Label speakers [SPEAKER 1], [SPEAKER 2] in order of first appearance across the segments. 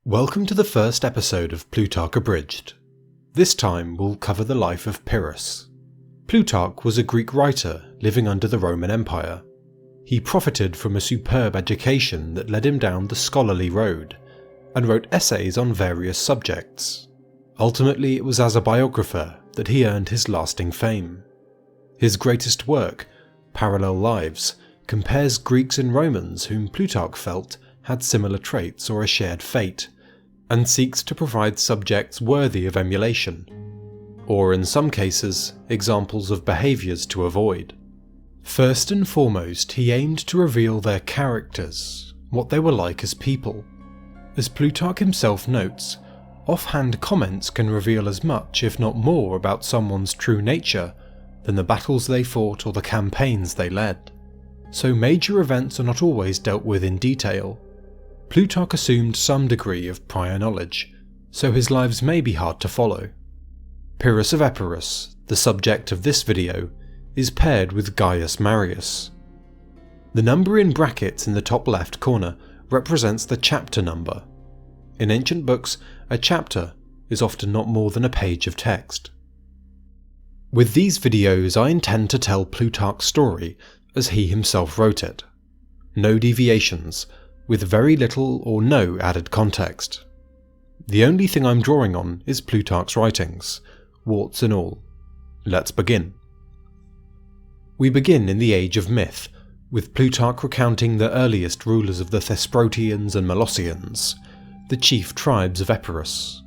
[SPEAKER 1] Welcome to the first episode of Plutarch Abridged. This time we'll cover the life of Pyrrhus. Plutarch was a Greek writer living under the Roman Empire. He profited from a superb education that led him down the scholarly road, and wrote essays on various subjects. Ultimately, it was as a biographer that he earned his lasting fame. His greatest work, Parallel Lives, compares Greeks and Romans whom Plutarch felt had similar traits or a shared fate, and seeks to provide subjects worthy of emulation, or in some cases, examples of behaviours to avoid. First and foremost, he aimed to reveal their characters, what they were like as people. As Plutarch himself notes, offhand comments can reveal as much, if not more, about someone's true nature than the battles they fought or the campaigns they led. So major events are not always dealt with in detail. Plutarch assumed some degree of prior knowledge, so his lives may be hard to follow. Pyrrhus of Epirus, the subject of this video, is paired with Gaius Marius. The number in brackets in the top left corner represents the chapter number. In ancient books, a chapter is often not more than a page of text. With these videos, I intend to tell Plutarch's story as he himself wrote it. No deviations, with very little or no added context. The only thing I'm drawing on is Plutarch's writings, warts and all. Let's begin. We begin in the age of myth, with Plutarch recounting the earliest rulers of the Thesprotians and Molossians, the chief tribes of Epirus,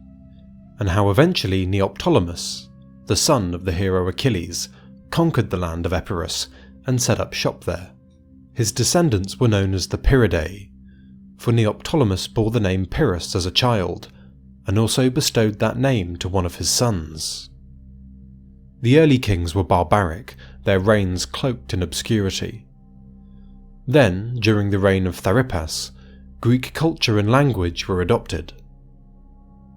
[SPEAKER 1] and how eventually Neoptolemus, the son of the hero Achilles, conquered the land of Epirus and set up shop there. His descendants were known as the Pyrrhidae, for Neoptolemus bore the name Pyrrhus as a child, and also bestowed that name to one of his sons. The early kings were barbaric, their reigns cloaked in obscurity. Then, during the reign of Pyrrhus, Greek culture and language were adopted.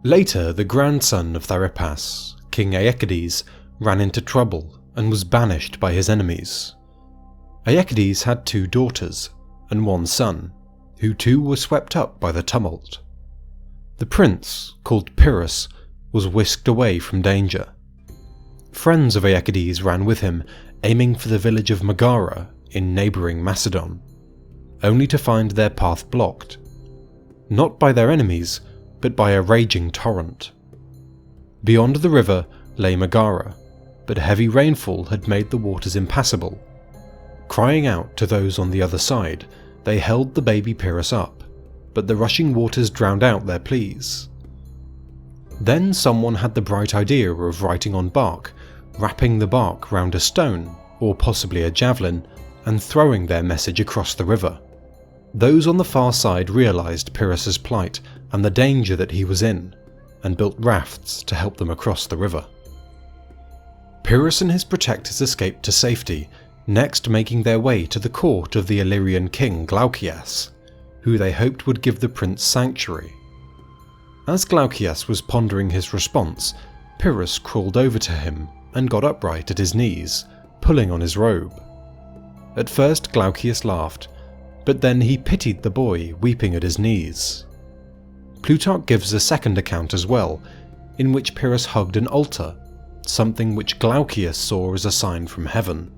[SPEAKER 1] Later, the grandson of Pyrrhus, King Aeacides, ran into trouble and was banished by his enemies. Aeacides had 2 daughters and 1 son, who too were swept up by the tumult. The prince, called Pyrrhus, was whisked away from danger. Friends of Aeacides ran with him, aiming for the village of Megara in neighbouring Macedon, only to find their path blocked, not by their enemies, but by a raging torrent. Beyond the river lay Megara, but heavy rainfall had made the waters impassable. Crying out to those on the other side, they held the baby Pyrrhus up, but the rushing waters drowned out their pleas. Then someone had the bright idea of writing on bark, wrapping the bark round a stone, or possibly a javelin, and throwing their message across the river. Those on the far side realised Pyrrhus's plight and the danger that he was in, and built rafts to help them across the river. Pyrrhus and his protectors escaped to safety, next making their way to the court of the Illyrian king Glaucias, who they hoped would give the prince sanctuary. As Glaucias was pondering his response, Pyrrhus crawled over to him and got upright at his knees, pulling on his robe. At first Glaucias laughed, but then he pitied the boy weeping at his knees. Plutarch gives a second account as well, in which Pyrrhus hugged an altar, something which Glaucias saw as a sign from heaven.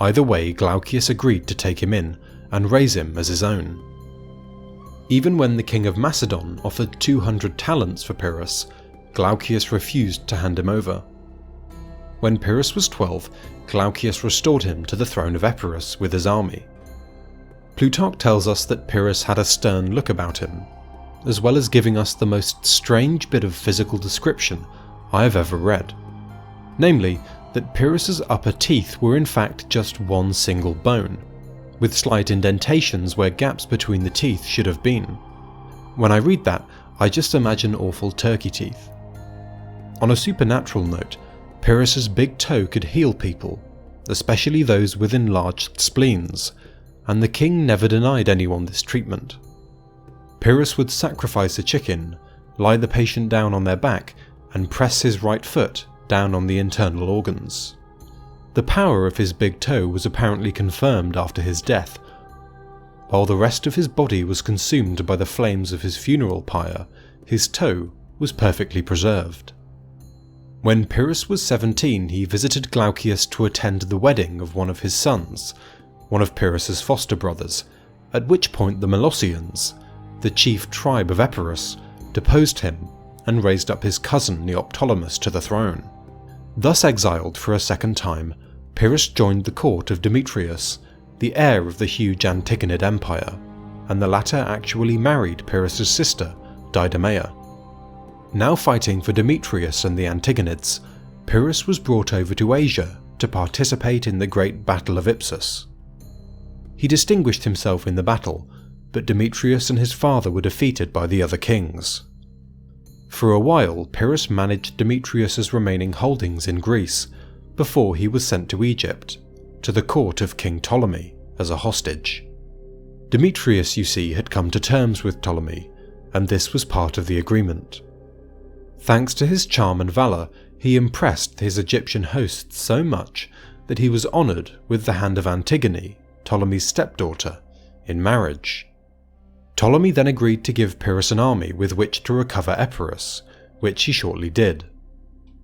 [SPEAKER 1] Either way, Glaucias agreed to take him in and raise him as his own. Even when the king of Macedon offered 200 talents for Pyrrhus, Glaucias refused to hand him over. When Pyrrhus was 12, Glaucias restored him to the throne of Epirus with his army. Plutarch tells us that Pyrrhus had a stern look about him, as well as giving us the most strange bit of physical description I have ever read. Namely, that Pyrrhus's upper teeth were in fact just one single bone, with slight indentations where gaps between the teeth should have been. When I read that, I just imagine awful turkey teeth. On a supernatural note, Pyrrhus's big toe could heal people, especially those with enlarged spleens, and the king never denied anyone this treatment. Pyrrhus would sacrifice a chicken, lie the patient down on their back, and press his right foot down on the internal organs. The power of his big toe was apparently confirmed after his death, While the rest of his body was consumed by the flames of his funeral pyre, his toe was perfectly preserved. When Pyrrhus was 17, he visited Glaucius to attend the wedding of one of his sons, one of Pyrrhus's foster brothers, at which point the Molossians, the chief tribe of Epirus, deposed him and raised up his cousin Neoptolemus to the throne. Thus exiled for a second time, Pyrrhus joined the court of Demetrius, the heir of the huge Antigonid Empire, and the latter actually married Pyrrhus's sister, Diademea. Now fighting for Demetrius and the Antigonids, Pyrrhus was brought over to Asia to participate in the great Battle of Ipsus. He distinguished himself in the battle, but Demetrius and his father were defeated by the other kings. For a while, Pyrrhus managed Demetrius's remaining holdings in Greece, before he was sent to Egypt, to the court of King Ptolemy, as a hostage. Demetrius, you see, had come to terms with Ptolemy, and this was part of the agreement. Thanks to his charm and valour, he impressed his Egyptian hosts so much that he was honoured with the hand of Antigone, Ptolemy's stepdaughter, in marriage. Ptolemy then agreed to give Pyrrhus an army with which to recover Epirus, which he shortly did.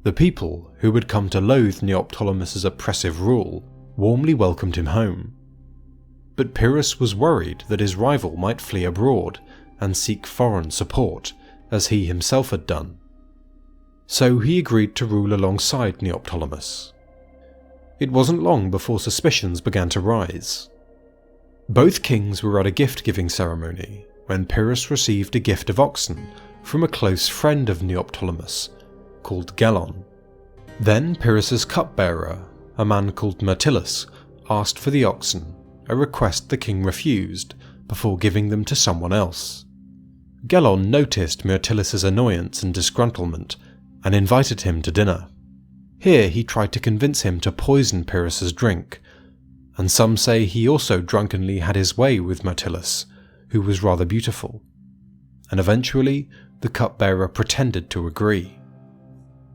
[SPEAKER 1] The people, who had come to loathe Neoptolemus's oppressive rule, warmly welcomed him home. But Pyrrhus was worried that his rival might flee abroad and seek foreign support, as he himself had done. So he agreed to rule alongside Neoptolemus. It wasn't long before suspicions began to rise. Both kings were at a gift-giving ceremony when Pyrrhus received a gift of oxen from a close friend of Neoptolemus, called Gelon. Then Pyrrhus's cupbearer, a man called Myrtilus, asked for the oxen, a request the king refused before giving them to someone else. Gelon noticed Myrtilus's annoyance and disgruntlement and invited him to dinner. Here he tried to convince him to poison Pyrrhus's drink, and some say he also drunkenly had his way with Myrtilus, who was rather beautiful, and eventually the cupbearer pretended to agree.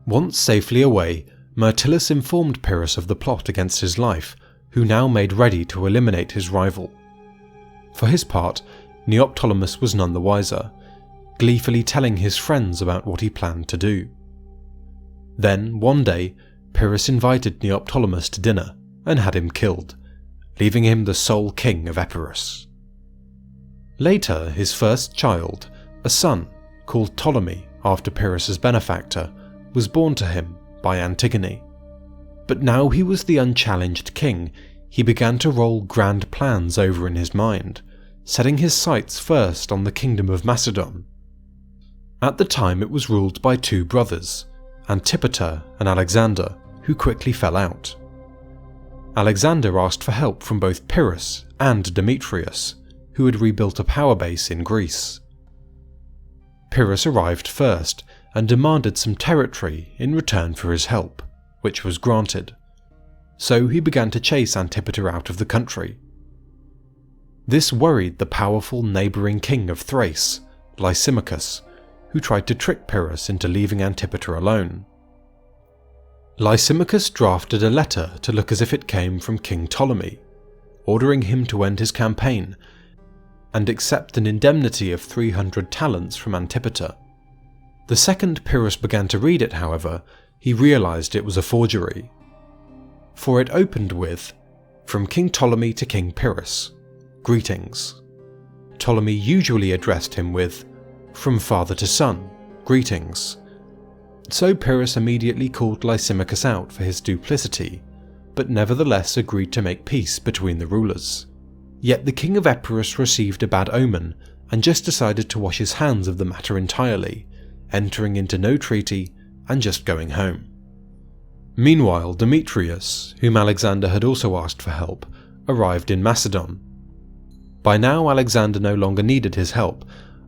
[SPEAKER 1] Once safely away, Myrtilus informed Pyrrhus of the plot against his life, who now made ready to eliminate his rival. For his part, Neoptolemus was none the wiser, gleefully telling his friends about what he planned to do. Then, one day, Pyrrhus invited Neoptolemus to dinner and had him killed, leaving him the sole king of Epirus. Later, his first child, a son called Ptolemy after Pyrrhus's benefactor, was born to him by Antigone. But now he was the unchallenged king, he began to roll grand plans over in his mind, setting his sights first on the kingdom of Macedon. At the time it was ruled by two brothers, Antipater and Alexander, who quickly fell out. Alexander asked for help from both Pyrrhus and Demetrius, who had rebuilt a power base in Greece. Pyrrhus arrived first and demanded some territory in return for his help, which was granted. So he began to chase Antipater out of the country. This worried the powerful neighbouring king of Thrace, Lysimachus, who tried to trick Pyrrhus into leaving Antipater alone. Lysimachus drafted a letter to look as if it came from King Ptolemy, ordering him to end his campaign and accept an indemnity of 300 talents from Antipater. The second Pyrrhus began to read it, however, he realised it was a forgery. For it opened with, "From King Ptolemy to King Pyrrhus, greetings." Ptolemy usually addressed him with, "From father to son, greetings." So Pyrrhus immediately called Lysimachus out for his duplicity, but nevertheless agreed to make peace between the rulers. Yet the king of Epirus received a bad omen and just decided to wash his hands of the matter entirely, entering into no treaty and just going home. Meanwhile, Demetrius, whom Alexander had also asked for help, arrived in Macedon. By now Alexander no longer needed his help,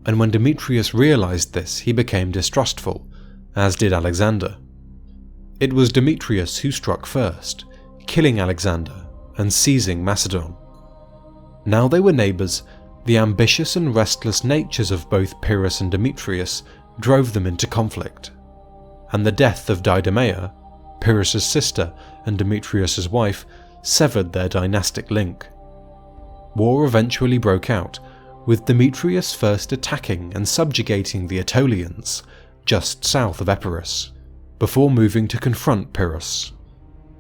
[SPEAKER 1] and when Demetrius realised this he became distrustful, as did Alexander. It was Demetrius who struck first, killing Alexander and seizing Macedon. Now they were neighbours, the ambitious and restless natures of both Pyrrhus and Demetrius drove them into conflict, and the death of Diademea, Pyrrhus's sister and Demetrius's wife, severed their dynastic link. war eventually broke out, with Demetrius first attacking and subjugating the Aetolians, just south of Epirus, before moving to confront Pyrrhus.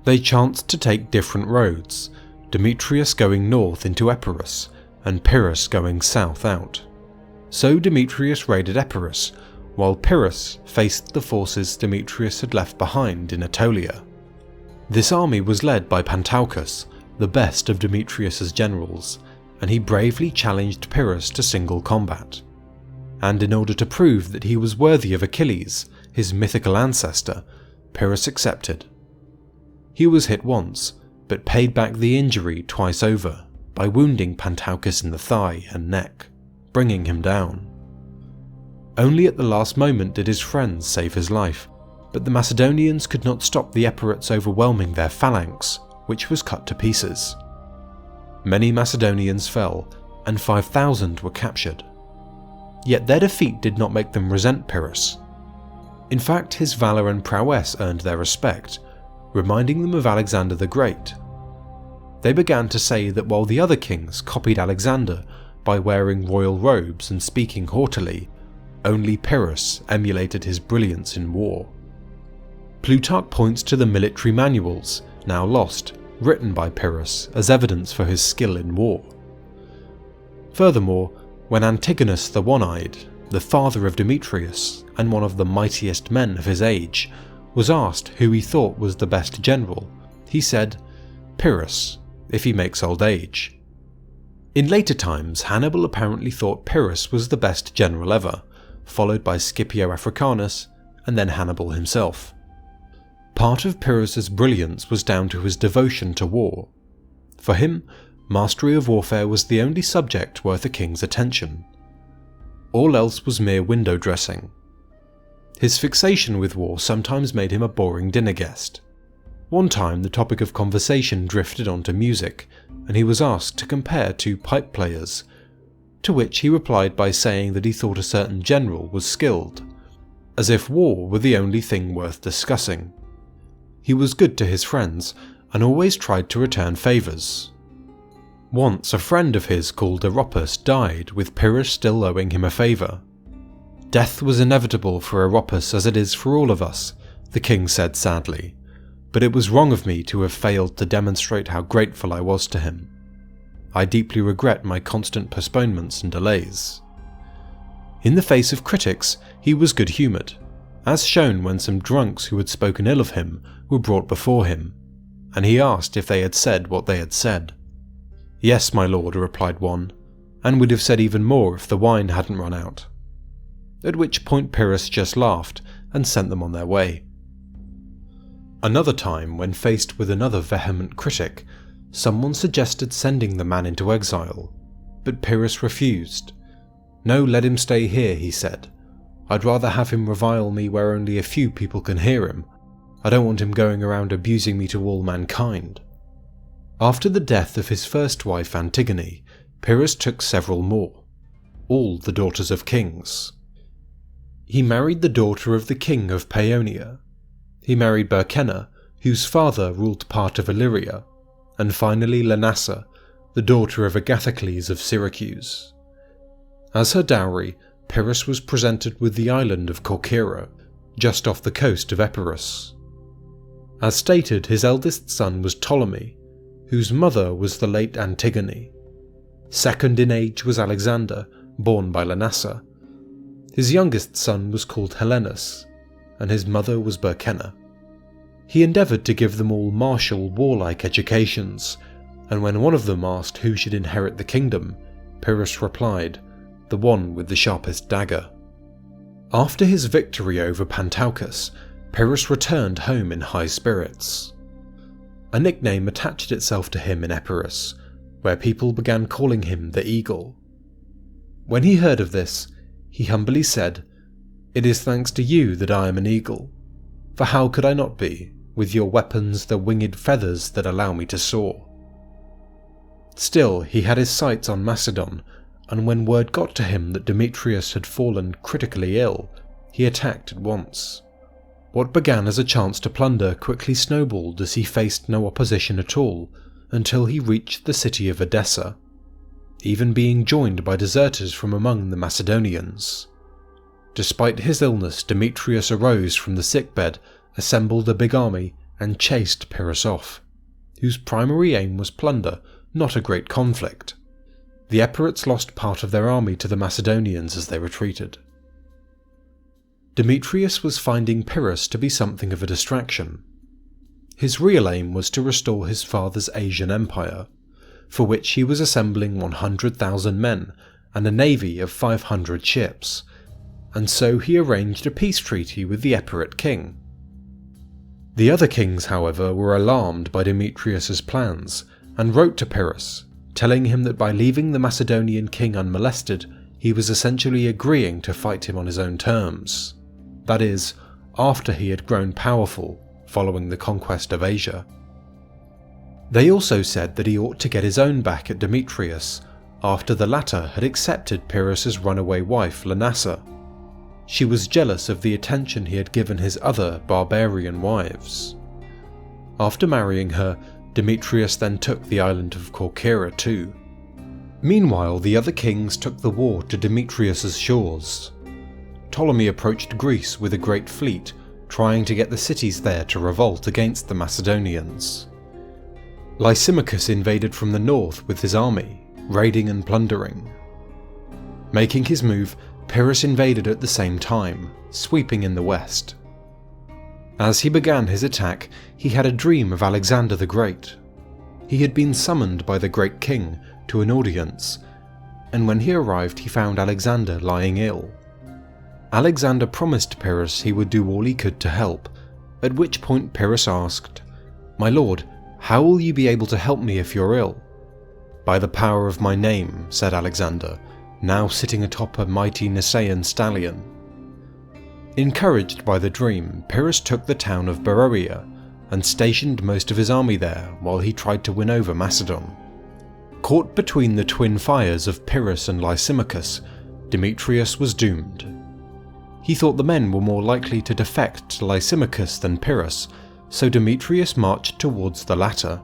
[SPEAKER 1] They chanced to take different roads, Demetrius going north into Epirus, and Pyrrhus going south out. So Demetrius raided Epirus, while Pyrrhus faced the forces Demetrius had left behind in Aetolia. This army was led by Pantaucus, the best of Demetrius's generals, and he bravely challenged Pyrrhus to single combat. And in order to prove that he was worthy of Achilles, his mythical ancestor, Pyrrhus accepted. He was hit once, but paid back the injury twice over by wounding Pantaucus in the thigh and neck, bringing him down. Only at the last moment did his friends save his life, but the Macedonians could not stop the Epirites overwhelming their phalanx, which was cut to pieces. Many Macedonians fell, and 5,000 were captured. Yet their defeat did not make them resent Pyrrhus. In fact, his valour and prowess earned their respect, reminding them of Alexander the Great. They began to say that while the other kings copied Alexander by wearing royal robes and speaking haughtily, only Pyrrhus emulated his brilliance in war. Plutarch points to the military manuals, now lost, written by Pyrrhus as evidence for his skill in war. Furthermore, when Antigonus the One-Eyed, the father of Demetrius and one of the mightiest men of his age, was asked who he thought was the best general, he said, "Pyrrhus, if he makes old age." In later times, Hannibal apparently thought Pyrrhus was the best general ever, followed by Scipio Africanus, and then Hannibal himself. Part of Pyrrhus's brilliance was down to his devotion to war. For him, mastery of warfare was the only subject worth a king's attention. All else was mere window dressing. His fixation with war sometimes made him a boring dinner guest. One time the topic of conversation drifted onto music, and he was asked to compare two pipe players, to which he replied by saying that he thought a certain general was skilled, as if war were the only thing worth discussing. He was good to his friends, and always tried to return favours. Once a friend of his called Oropus died, with Pyrrhus still owing him a favour. "Death was inevitable for Oropus as it is for all of us," the king said sadly, "but it was wrong of me to have failed to demonstrate how grateful I was to him. I deeply regret my constant postponements and delays." In the face of critics, he was good-humoured, as shown when some drunks who had spoken ill of him were brought before him, and he asked if they had said what they had said. "Yes, my lord," replied one, "and would have said even more if the wine hadn't run out." At which point Pyrrhus just laughed and sent them on their way. Another time, when faced with another vehement critic, someone suggested sending the man into exile, but Pyrrhus refused. "No, let him stay here," he said. "I'd rather have him revile me where only a few people can hear him. I don't want him going around abusing me to all mankind." After the death of his first wife Antigone, Pyrrhus took several more, all the daughters of kings. He married the daughter of the king of Paeonia. He married Burkenna, whose father ruled part of Illyria, and finally Lenassa, the daughter of Agathocles of Syracuse. As her dowry, Pyrrhus was presented with the island of Corcyra, just off the coast of Epirus. As stated, his eldest son was Ptolemy, whose mother was the late Antigone. Second in age was Alexander, born by Lenassa. His youngest son was called Helenus, and his mother was Burkenna. He endeavoured to give them all martial, warlike educations, and when one of them asked who should inherit the kingdom, Pyrrhus replied, "The one with the sharpest dagger." After his victory over Pantaucus, Pyrrhus returned home in high spirits. A nickname attached itself to him in Epirus, where people began calling him the Eagle. When he heard of this, he humbly said, "It is thanks to you that I am an eagle, for how could I not be, with your weapons the winged feathers that allow me to soar?" Still, he had his sights on Macedon, and when word got to him that Demetrius had fallen critically ill, he attacked at once. What began as a chance to plunder quickly snowballed as he faced no opposition at all, until he reached the city of Edessa. even being joined by deserters from among the Macedonians. Despite his illness, Demetrius arose from the sickbed, assembled a big army, and chased Pyrrhus off, whose primary aim was plunder, not a great conflict. The Epirites lost part of their army to the Macedonians as they retreated. Demetrius was finding Pyrrhus to be something of a distraction. His real aim was to restore his father's Asian empire, for which he was assembling 100,000 men and a navy of 500 ships, and so he arranged a peace treaty with the Epirate king. The other kings, however, were alarmed by Demetrius's plans and wrote to Pyrrhus, telling him that by leaving the Macedonian king unmolested, he was essentially agreeing to fight him on his own terms. That is, after he had grown powerful following the conquest of Asia. They also said that he ought to get his own back at Demetrius after the latter had accepted Pyrrhus's runaway wife Lanassa. She was jealous of the attention he had given his other barbarian wives. After marrying her, Demetrius then took the island of Corcyra too. Meanwhile, the other kings took the war to Demetrius's shores. Ptolemy approached Greece with a great fleet, trying to get the cities there to revolt against the Macedonians. Lysimachus invaded from the north with his army, raiding and plundering. Making his move, Pyrrhus invaded at the same time, sweeping in the west. As he began his attack, he had a dream of Alexander the Great. He had been summoned by the great king to an audience, and when he arrived he found Alexander lying ill. Alexander promised Pyrrhus he would do all he could to help, at which point Pyrrhus asked, "My lord, how will you be able to help me if you're ill?" "By the power of my name," said Alexander, now sitting atop a mighty Nisaean stallion. Encouraged by the dream, Pyrrhus took the town of Beroea and stationed most of his army there while he tried to win over Macedon. Caught between the twin fires of Pyrrhus and Lysimachus, Demetrius was doomed. He thought the men were more likely to defect to Lysimachus than Pyrrhus, so Demetrius marched towards the latter.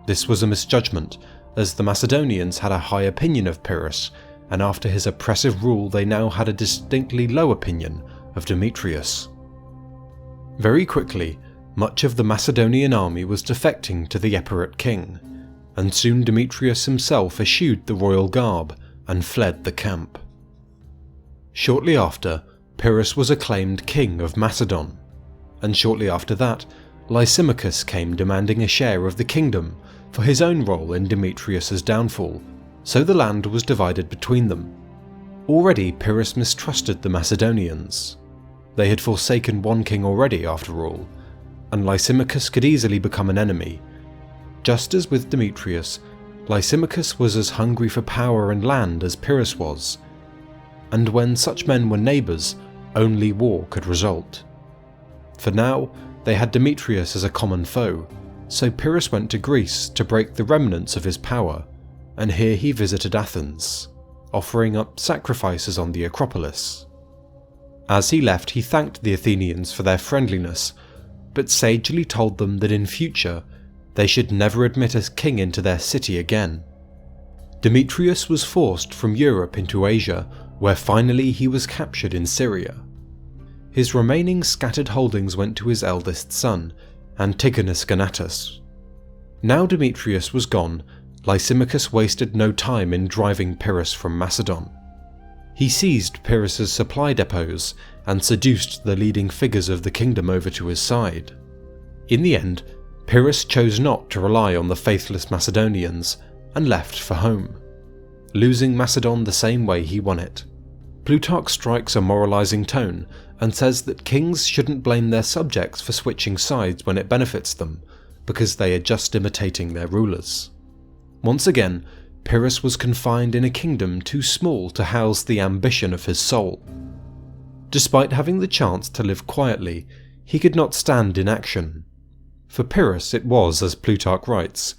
[SPEAKER 1] This was a misjudgment, as the Macedonians had a high opinion of Pyrrhus, and after his oppressive rule they now had a distinctly low opinion of Demetrius. Very quickly, much of the Macedonian army was defecting to the Epirate king, and soon Demetrius himself eschewed the royal garb and fled the camp. Shortly after, Pyrrhus was acclaimed king of Macedon, and shortly after that, Lysimachus came demanding a share of the kingdom for his own role in Demetrius's downfall, so the land was divided between them. Already Pyrrhus mistrusted the Macedonians. They had forsaken one king already, after all, and Lysimachus could easily become an enemy. Just as with Demetrius, Lysimachus was as hungry for power and land as Pyrrhus was, and when such men were neighbours, only war could result. For now, they had Demetrius as a common foe, so Pyrrhus went to Greece to break the remnants of his power, and here he visited Athens, offering up sacrifices on the Acropolis. As he left, he thanked the Athenians for their friendliness, but sagely told them that in future they should never admit a king into their city again. Demetrius was forced from Europe into Asia, where finally he was captured in Syria. His remaining scattered holdings went to his eldest son, Antigonus Gonatas. Now Demetrius was gone, Lysimachus wasted no time in driving Pyrrhus from Macedon. He seized Pyrrhus's supply depots and seduced the leading figures of the kingdom over to his side. In the end, Pyrrhus chose not to rely on the faithless Macedonians and left for home, losing Macedon the same way he won it. Plutarch strikes a moralizing tone and says that kings shouldn't blame their subjects for switching sides when it benefits them, because they are just imitating their rulers. Once again, Pyrrhus was confined in a kingdom too small to house the ambition of his soul. Despite having the chance to live quietly, he could not stand inaction. For Pyrrhus it was, as Plutarch writes,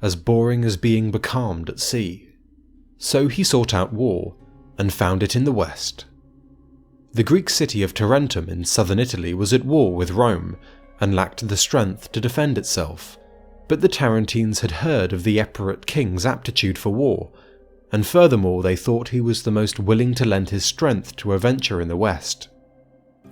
[SPEAKER 1] as boring as being becalmed at sea. So he sought out war, and found it in the west. The Greek city of Tarentum in southern Italy was at war with Rome, and lacked the strength to defend itself, but the Tarentines had heard of the Epirate king's aptitude for war, and furthermore they thought he was the most willing to lend his strength to a venture in the west.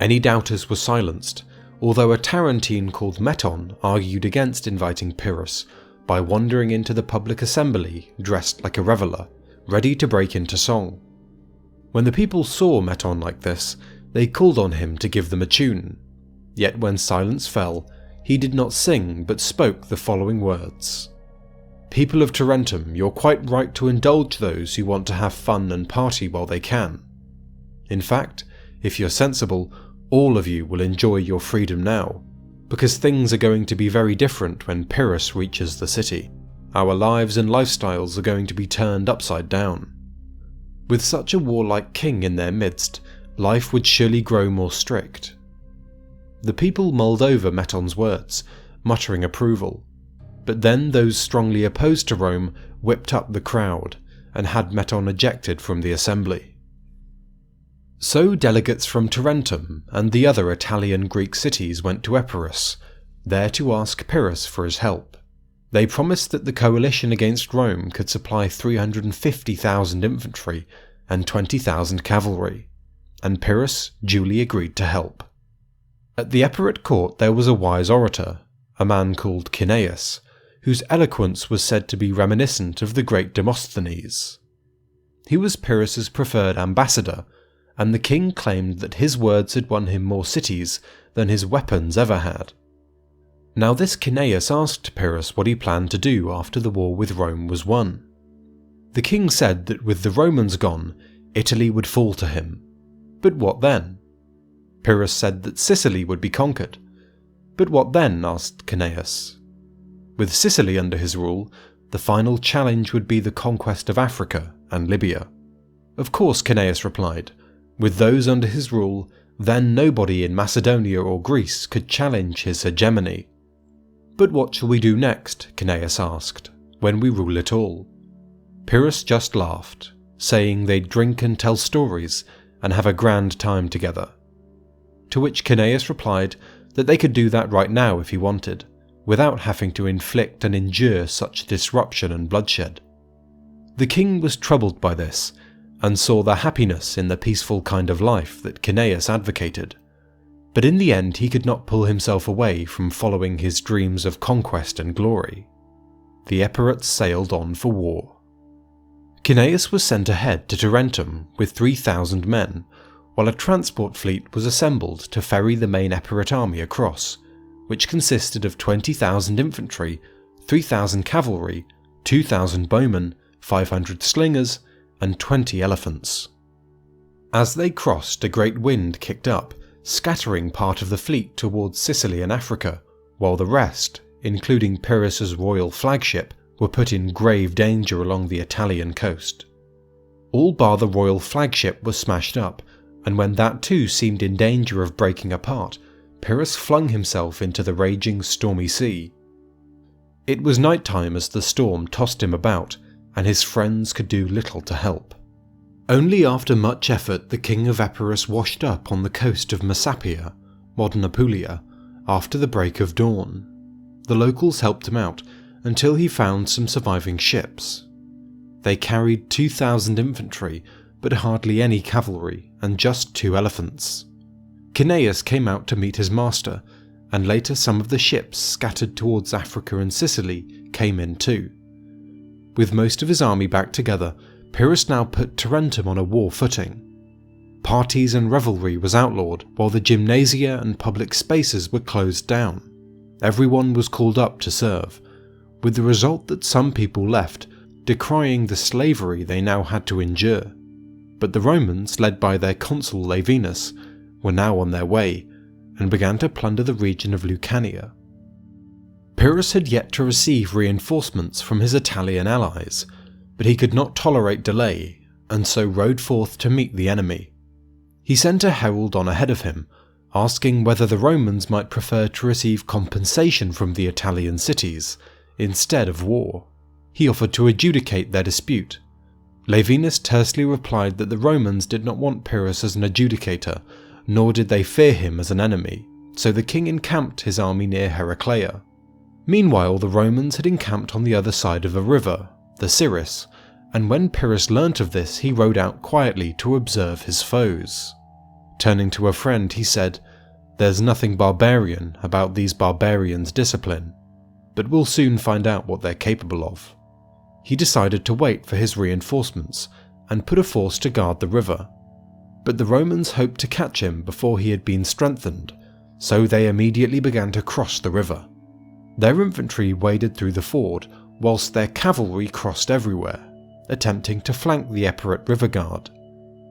[SPEAKER 1] Any doubters were silenced, although a Tarentine called Meton argued against inviting Pyrrhus by wandering into the public assembly dressed like a reveller, ready to break into song. When the people saw Meton like this, they called on him to give them a tune. Yet when silence fell, he did not sing but spoke the following words: "People of Tarentum, you're quite right to indulge those who want to have fun and party while they can. In fact, if you're sensible, all of you will enjoy your freedom now, because things are going to be very different when Pyrrhus reaches the city. Our lives and lifestyles are going to be turned upside down. With such a warlike king in their midst, life would surely grow more strict." The people mulled over Meton's words, muttering approval, but then those strongly opposed to Rome whipped up the crowd and had Meton ejected from the assembly. So delegates from Tarentum and the other Italian Greek cities went to Epirus, there to ask Pyrrhus for his help. They promised that the coalition against Rome could supply 350,000 infantry and 20,000 cavalry, and Pyrrhus duly agreed to help. At the Epirot court there was a wise orator, a man called Cineas, whose eloquence was said to be reminiscent of the great Demosthenes. He was Pyrrhus's preferred ambassador, and the king claimed that his words had won him more cities than his weapons ever had. Now this Cineas asked Pyrrhus what he planned to do after the war with Rome was won. The king said that with the Romans gone, Italy would fall to him. But what then? Pyrrhus said that Sicily would be conquered. But what then? Asked Cineas. With Sicily under his rule, the final challenge would be the conquest of Africa and Libya. Of course, Cineas replied. With those under his rule, then nobody in Macedonia or Greece could challenge his hegemony. But what shall we do next, Cineas asked, when we rule it all? Pyrrhus just laughed, saying they'd drink and tell stories and have a grand time together. To which Cineas replied that they could do that right now if he wanted, without having to inflict and endure such disruption and bloodshed. The king was troubled by this, and saw the happiness in the peaceful kind of life that Cineas advocated, but in the end he could not pull himself away from following his dreams of conquest and glory. The Epirots sailed on for war. Cineas was sent ahead to Tarentum with 3,000 men, while a transport fleet was assembled to ferry the main Epirot army across, which consisted of 20,000 infantry, 3,000 cavalry, 2,000 bowmen, 500 slingers, and 20 elephants. As they crossed, a great wind kicked up, scattering part of the fleet towards Sicily and Africa, while the rest, including Pyrrhus's royal flagship, were put in grave danger along the Italian coast. All bar the royal flagship was smashed up, and when that too seemed in danger of breaking apart, Pyrrhus flung himself into the raging stormy sea. It was night time as the storm tossed him about, and his friends could do little to help. Only after much effort the king of Epirus washed up on the coast of Messapia, modern Apulia, after the break of dawn. The locals helped him out until he found some surviving ships. They carried 2,000 infantry, but hardly any cavalry, and just 2 elephants. Cineas came out to meet his master, and later some of the ships scattered towards Africa and Sicily came in too. With most of his army back together, Pyrrhus now put Tarentum on a war footing. Parties and revelry was outlawed, while the gymnasia and public spaces were closed down. Everyone was called up to serve, with the result that some people left, decrying the slavery they now had to endure. But the Romans, led by their consul Laevinus, were now on their way, and began to plunder the region of Lucania. Pyrrhus had yet to receive reinforcements from his Italian allies, but he could not tolerate delay, and so rode forth to meet the enemy. He sent a herald on ahead of him, asking whether the Romans might prefer to receive compensation from the Italian cities, instead of war. He offered to adjudicate their dispute. Laevinus tersely replied that the Romans did not want Pyrrhus as an adjudicator, nor did they fear him as an enemy, so the king encamped his army near Heraclea. Meanwhile, the Romans had encamped on the other side of a river, the Siris, and when Pyrrhus learnt of this he rode out quietly to observe his foes. Turning to a friend he said, "There's nothing barbarian about these barbarians' discipline, but we'll soon find out what they're capable of." He decided to wait for his reinforcements and put a force to guard the river. But the Romans hoped to catch him before he had been strengthened, so they immediately began to cross the river. Their infantry waded through the ford, whilst their cavalry crossed everywhere, attempting to flank the Epirot river guard.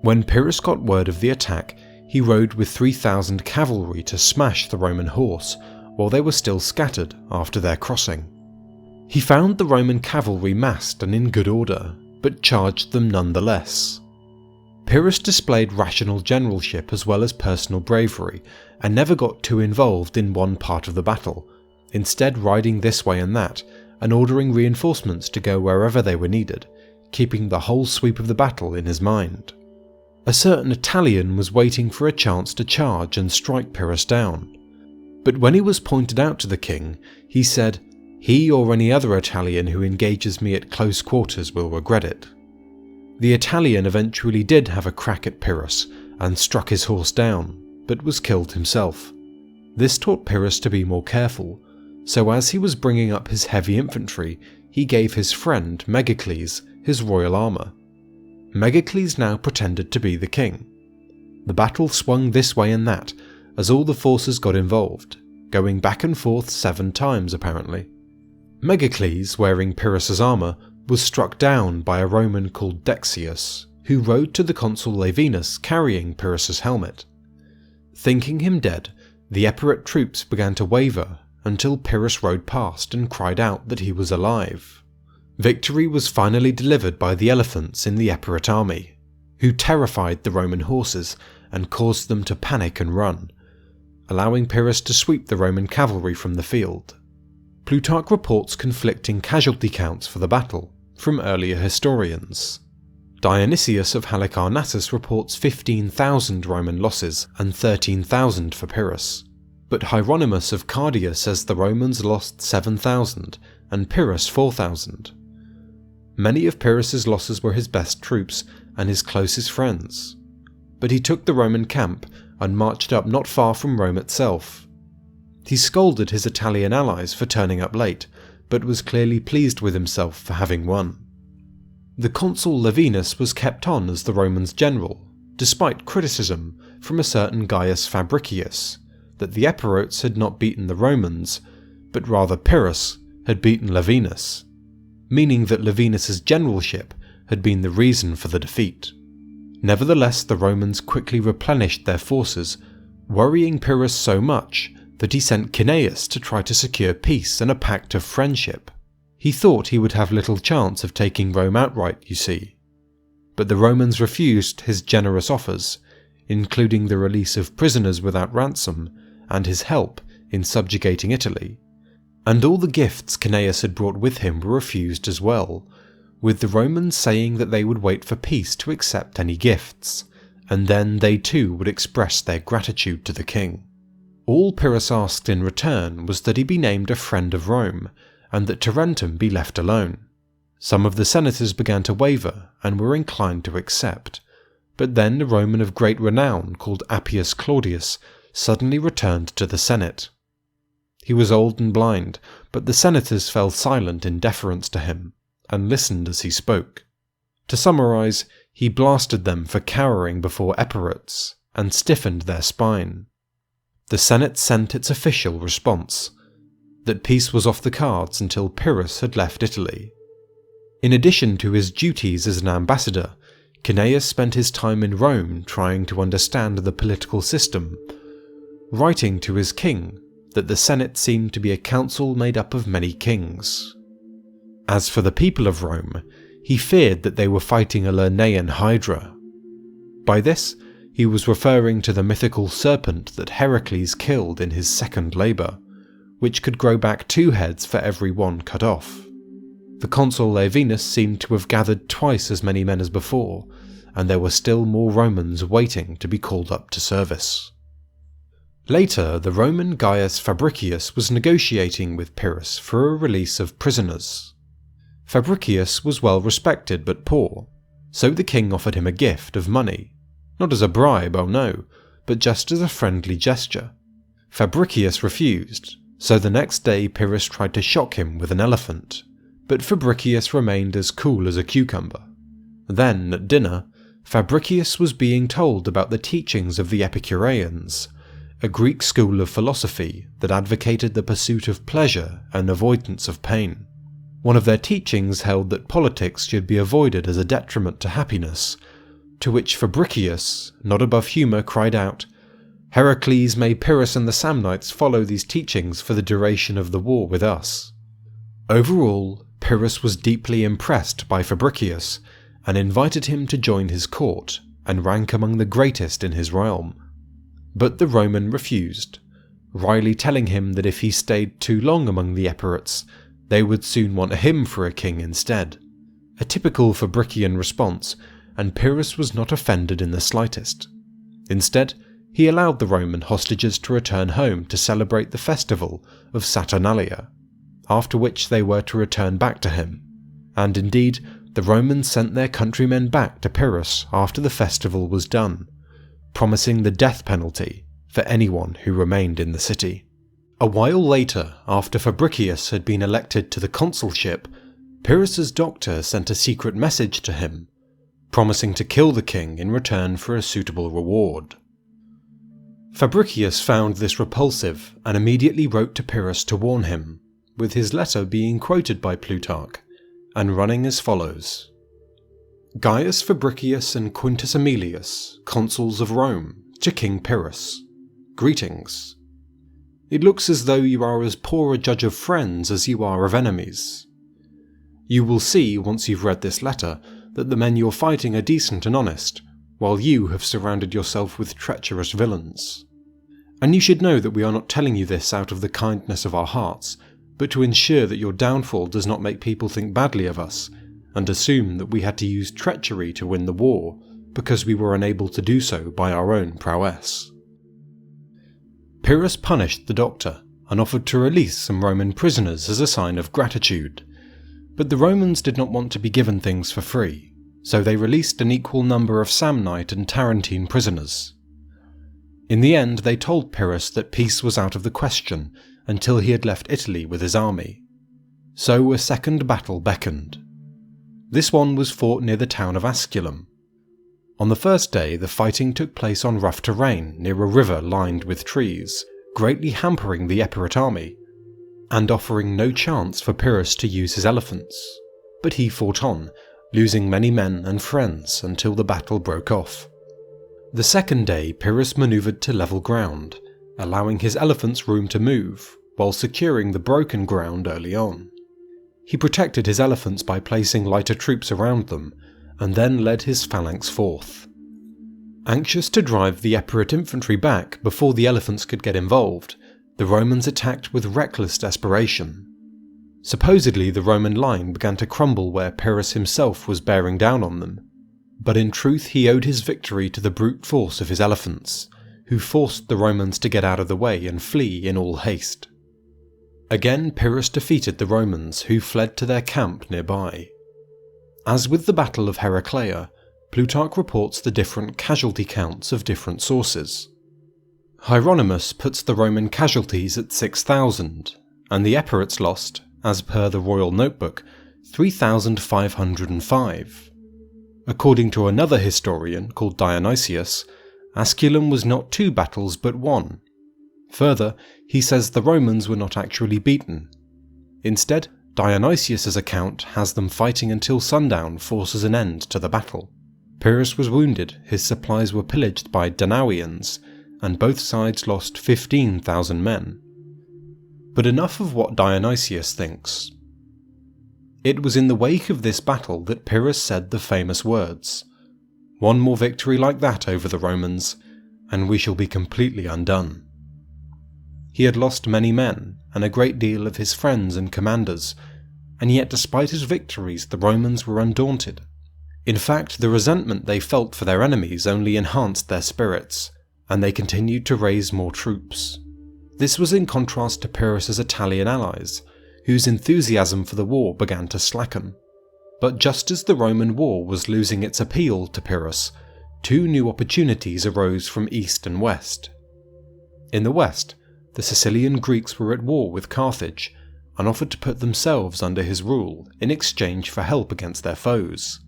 [SPEAKER 1] When Pyrrhus got word of the attack, he rode with 3,000 cavalry to smash the Roman horse while they were still scattered after their crossing. He found the Roman cavalry massed and in good order, but charged them nonetheless. Pyrrhus displayed rational generalship as well as personal bravery, and never got too involved in one part of the battle, instead riding this way and that, and ordering reinforcements to go wherever they were needed, keeping the whole sweep of the battle in his mind. A certain Italian was waiting for a chance to charge and strike Pyrrhus down, but when he was pointed out to the king, he said, "He or any other Italian who engages me at close quarters will regret it." The Italian eventually did have a crack at Pyrrhus and struck his horse down, but was killed himself. This taught Pyrrhus to be more careful, so as he was bringing up his heavy infantry, he gave his friend Megacles his royal armour. Megacles now pretended to be the king. The battle swung this way and that, as all the forces got involved, going back and forth 7 times apparently. Megacles, wearing Pyrrhus's armour, was struck down by a Roman called Dexius, who rode to the consul Laevinus carrying Pyrrhus's helmet. Thinking him dead, the Epirot troops began to waver until Pyrrhus rode past and cried out that he was alive. Victory was finally delivered by the elephants in the Epirot army, who terrified the Roman horses and caused them to panic and run, allowing Pyrrhus to sweep the Roman cavalry from the field. Plutarch reports conflicting casualty counts for the battle from earlier historians. Dionysius of Halicarnassus reports 15,000 Roman losses and 13,000 for Pyrrhus, but Hieronymus of Cardia says the Romans lost 7,000 and Pyrrhus 4,000. Many of Pyrrhus's losses were his best troops and his closest friends, but he took the Roman camp and marched up not far from Rome itself. He scolded his Italian allies for turning up late, but was clearly pleased with himself for having won. The consul Laevinus was kept on as the Romans' general, despite criticism from a certain Gaius Fabricius that the Epirotes had not beaten the Romans, but rather Pyrrhus had beaten Laevinus, meaning that Laevinus's generalship had been the reason for the defeat. Nevertheless, the Romans quickly replenished their forces, worrying Pyrrhus so much that he sent Cineas to try to secure peace and a pact of friendship. He thought he would have little chance of taking Rome outright, you see. But the Romans refused his generous offers, including the release of prisoners without ransom and his help in subjugating Italy. And all the gifts Cineas had brought with him were refused as well, with the Romans saying that they would wait for peace to accept any gifts, and then they too would express their gratitude to the king. All Pyrrhus asked in return was that he be named a friend of Rome, and that Tarentum be left alone. Some of the senators began to waver and were inclined to accept, but then a Roman of great renown called Appius Claudius suddenly returned to the Senate. He was old and blind, but the senators fell silent in deference to him, and listened as he spoke. To summarize, he blasted them for cowering before Epirotes, and stiffened their spine. The Senate sent its official response, that peace was off the cards until Pyrrhus had left Italy. In addition to his duties as an ambassador, Cineas spent his time in Rome trying to understand the political system, writing to his king that the Senate seemed to be a council made up of many kings. As for the people of Rome, he feared that they were fighting a Lernaean hydra. By this, he was referring to the mythical serpent that Heracles killed in his second labour, which could grow back 2 heads for every one cut off. The consul Laevinus seemed to have gathered twice as many men as before, and there were still more Romans waiting to be called up to service. Later, the Roman Gaius Fabricius was negotiating with Pyrrhus for a release of prisoners. Fabricius was well respected but poor, so the king offered him a gift of money, not as a bribe, oh no, but just as a friendly gesture. Fabricius refused, so the next day Pyrrhus tried to shock him with an elephant, but Fabricius remained as cool as a cucumber. Then, at dinner, Fabricius was being told about the teachings of the Epicureans, a Greek school of philosophy that advocated the pursuit of pleasure and avoidance of pain. One of their teachings held that politics should be avoided as a detriment to happiness, to which Fabricius, not above humour, cried out, "Heracles, may Pyrrhus and the Samnites follow these teachings for the duration of the war with us." Overall, Pyrrhus was deeply impressed by Fabricius and invited him to join his court and rank among the greatest in his realm. But the Roman refused, wryly telling him that if he stayed too long among the Epirates, they would soon want him for a king instead. A typical Fabrician response, and Pyrrhus was not offended in the slightest. Instead, he allowed the Roman hostages to return home to celebrate the festival of Saturnalia, after which they were to return back to him. And indeed, the Romans sent their countrymen back to Pyrrhus after the festival was done, promising the death penalty for anyone who remained in the city. A while later, after Fabricius had been elected to the consulship, Pyrrhus's doctor sent a secret message to him, promising to kill the king in return for a suitable reward. Fabricius found this repulsive and immediately wrote to Pyrrhus to warn him, with his letter being quoted by Plutarch, and running as follows: Gaius Fabricius and Quintus Aemilius, consuls of Rome, to King Pyrrhus. Greetings. It looks as though you are as poor a judge of friends as you are of enemies. You will see, once you've read this letter, that the men you're fighting are decent and honest, while you have surrounded yourself with treacherous villains. And you should know that we are not telling you this out of the kindness of our hearts, but to ensure that your downfall does not make people think badly of us, and assume that we had to use treachery to win the war, because we were unable to do so by our own prowess. Pyrrhus punished the doctor, and offered to release some Roman prisoners as a sign of gratitude. But the Romans did not want to be given things for free, so they released an equal number of Samnite and Tarentine prisoners. In the end, they told Pyrrhus that peace was out of the question until he had left Italy with his army. So a second battle beckoned. This one was fought near the town of Asculum. On the first day, the fighting took place on rough terrain near a river lined with trees, greatly hampering the Epirate army, and offering no chance for Pyrrhus to use his elephants. But he fought on, losing many men and friends until the battle broke off. The second day, Pyrrhus manoeuvred to level ground, allowing his elephants room to move, while securing the broken ground early on. He protected his elephants by placing lighter troops around them, and then led his phalanx forth. Anxious to drive the Epirate infantry back before the elephants could get involved, the Romans attacked with reckless desperation. Supposedly the Roman line began to crumble where Pyrrhus himself was bearing down on them, but in truth he owed his victory to the brute force of his elephants, who forced the Romans to get out of the way and flee in all haste. Again Pyrrhus defeated the Romans, who fled to their camp nearby. As with the Battle of Heraclea, Plutarch reports the different casualty counts of different sources. Hieronymus puts the Roman casualties at 6,000, and the Epirates lost, as per the royal notebook, 3,505. According to another historian called Dionysius, Asculum was not 2 battles but 1. Further, he says the Romans were not actually beaten. Instead, Dionysius's account has them fighting until sundown forces an end to the battle. Pyrrhus was wounded, his supplies were pillaged by Danaans, and both sides lost 15,000 men. But enough of what Dionysius thinks. It was in the wake of this battle that Pyrrhus said the famous words, "One more victory like that over the Romans, and we shall be completely undone." He had lost many men, and a great deal of his friends and commanders, and yet despite his victories the Romans were undaunted. In fact, the resentment they felt for their enemies only enhanced their spirits, and they continued to raise more troops. This was in contrast to Pyrrhus's Italian allies, whose enthusiasm for the war began to slacken. But just as the Roman war was losing its appeal to Pyrrhus, two new opportunities arose from east and west. In the west, the Sicilian Greeks were at war with Carthage and offered to put themselves under his rule in exchange for help against their foes.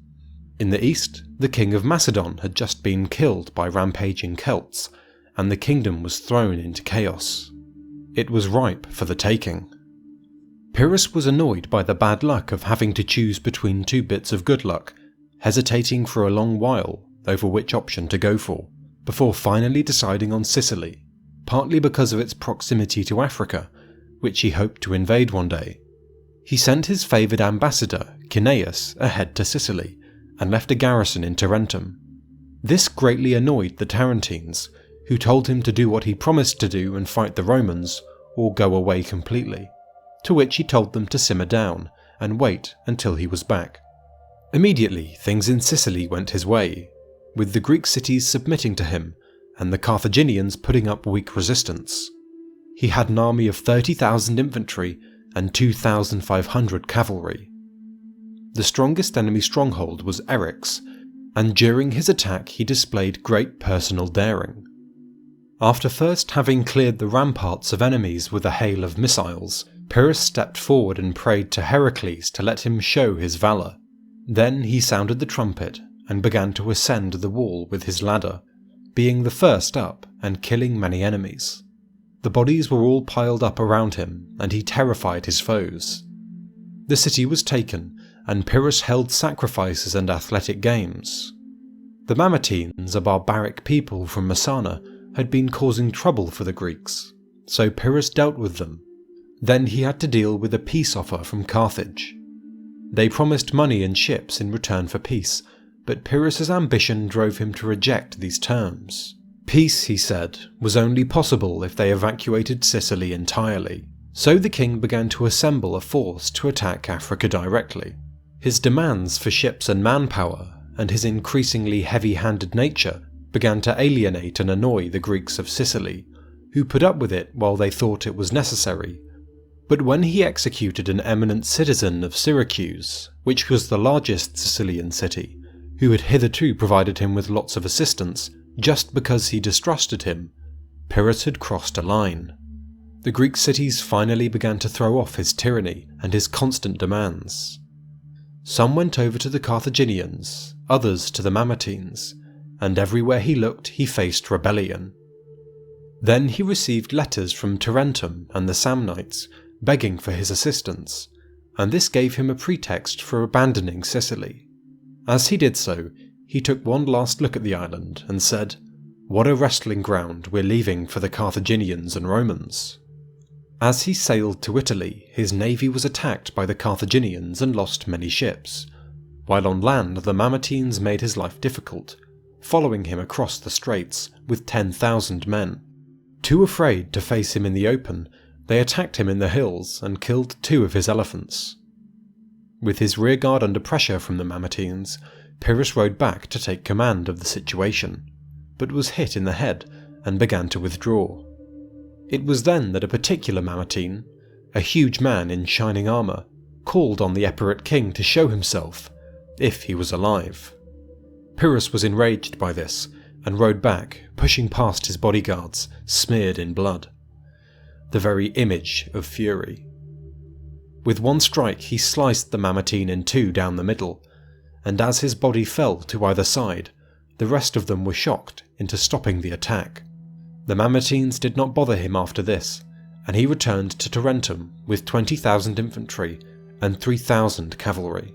[SPEAKER 1] In the east, the king of Macedon had just been killed by rampaging Celts, and the kingdom was thrown into chaos. It was ripe for the taking. Pyrrhus was annoyed by the bad luck of having to choose between two bits of good luck, hesitating for a long while over which option to go for, before finally deciding on Sicily, partly because of its proximity to Africa, which he hoped to invade one day. He sent his favoured ambassador, Cineas, ahead to Sicily, and left a garrison in Tarentum. This greatly annoyed the Tarentines, who told him to do what he promised to do and fight the Romans, or go away completely, to which he told them to simmer down and wait until he was back. Immediately, things in Sicily went his way, with the Greek cities submitting to him and the Carthaginians putting up weak resistance. He had an army of 30,000 infantry and 2,500 cavalry. The strongest enemy stronghold was Eryx, and during his attack he displayed great personal daring. After first having cleared the ramparts of enemies with a hail of missiles, Pyrrhus stepped forward and prayed to Heracles to let him show his valour. Then he sounded the trumpet and began to ascend the wall with his ladder, being the first up and killing many enemies. The bodies were all piled up around him, and he terrified his foes. The city was taken, and Pyrrhus held sacrifices and athletic games. The Mamertines, a barbaric people from Messana, had been causing trouble for the Greeks, so Pyrrhus dealt with them. Then he had to deal with a peace offer from Carthage. They promised money and ships in return for peace, but Pyrrhus's ambition drove him to reject these terms. Peace, he said, was only possible if they evacuated Sicily entirely, so the king began to assemble a force to attack Africa directly. His demands for ships and manpower, and his increasingly heavy-handed nature, began to alienate and annoy the Greeks of Sicily, who put up with it while they thought it was necessary. But when he executed an eminent citizen of Syracuse, which was the largest Sicilian city, who had hitherto provided him with lots of assistance just because he distrusted him, Pyrrhus had crossed a line. The Greek cities finally began to throw off his tyranny and his constant demands. Some went over to the Carthaginians, others to the Mamertines, and everywhere he looked he faced rebellion. Then he received letters from Tarentum and the Samnites begging for his assistance, and this gave him a pretext for abandoning Sicily. As he did so, he took one last look at the island and said, "What a wrestling ground we're leaving for the Carthaginians and Romans." As he sailed to Italy, his navy was attacked by the Carthaginians and lost many ships, while on land the Mamertines made his life difficult, following him across the straits with 10,000 men. Too afraid to face him in the open, they attacked him in the hills and killed 2 of his elephants. With his rearguard under pressure from the Mamertines, Pyrrhus rode back to take command of the situation, but was hit in the head and began to withdraw. It was then that a particular Mamertine, a huge man in shining armour, called on the Epirot king to show himself, if he was alive. Pyrrhus was enraged by this, and rode back, pushing past his bodyguards, smeared in blood. The very image of fury. With one strike he sliced the Mamertine in 2 down the middle, and as his body fell to either side, the rest of them were shocked into stopping the attack. The Mamertines did not bother him after this, and he returned to Tarentum with 20,000 infantry and 3,000 cavalry.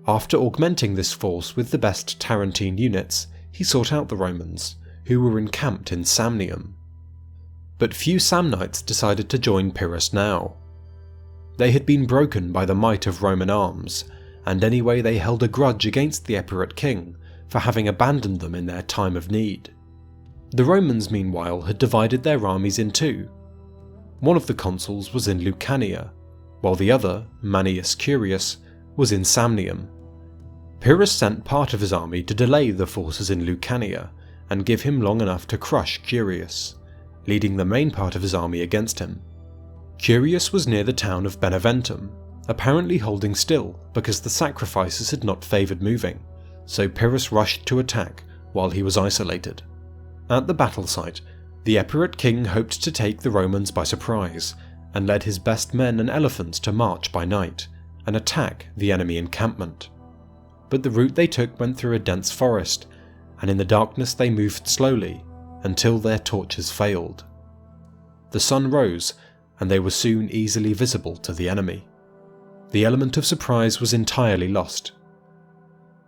[SPEAKER 1] After augmenting this force with the best Tarentine units, he sought out the Romans, who were encamped in Samnium. But few Samnites decided to join Pyrrhus now. They had been broken by the might of Roman arms, and anyway they held a grudge against the Epirot king for having abandoned them in their time of need. The Romans meanwhile had divided their armies in 2. One of the consuls was in Lucania, while the other, Manius Curius, was in Samnium. Pyrrhus sent part of his army to delay the forces in Lucania and give him long enough to crush Curius, leading the main part of his army against him. Curius was near the town of Beneventum, apparently holding still because the sacrifices had not favoured moving, so Pyrrhus rushed to attack while he was isolated. At the battle site, the Epirot king hoped to take the Romans by surprise, and led his best men and elephants to march by night and attack the enemy encampment. But the route they took went through a dense forest, and in the darkness they moved slowly until their torches failed. The sun rose, and they were soon easily visible to the enemy. The element of surprise was entirely lost.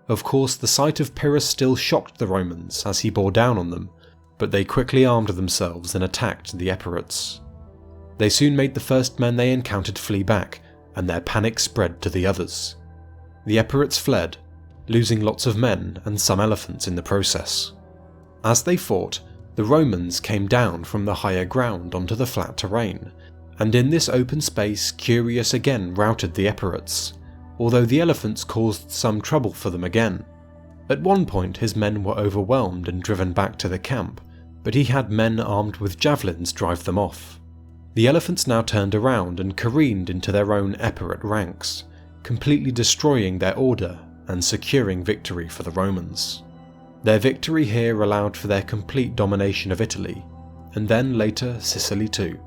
[SPEAKER 1] Of course, the sight of Pyrrhus still shocked the Romans as he bore down on them, but they quickly armed themselves and attacked the Epirots. They soon made the first men they encountered flee back, and their panic spread to the others. The Epirots fled, losing lots of men and some elephants in the process. As they fought, the Romans came down from the higher ground onto the flat terrain, and in this open space Curius again routed the Epirots, although the elephants caused some trouble for them again. At one point his men were overwhelmed and driven back to the camp, but he had men armed with javelins drive them off. The elephants now turned around and careened into their own Epirot ranks, completely destroying their order and securing victory for the Romans. Their victory here allowed for their complete domination of Italy, and then later Sicily too.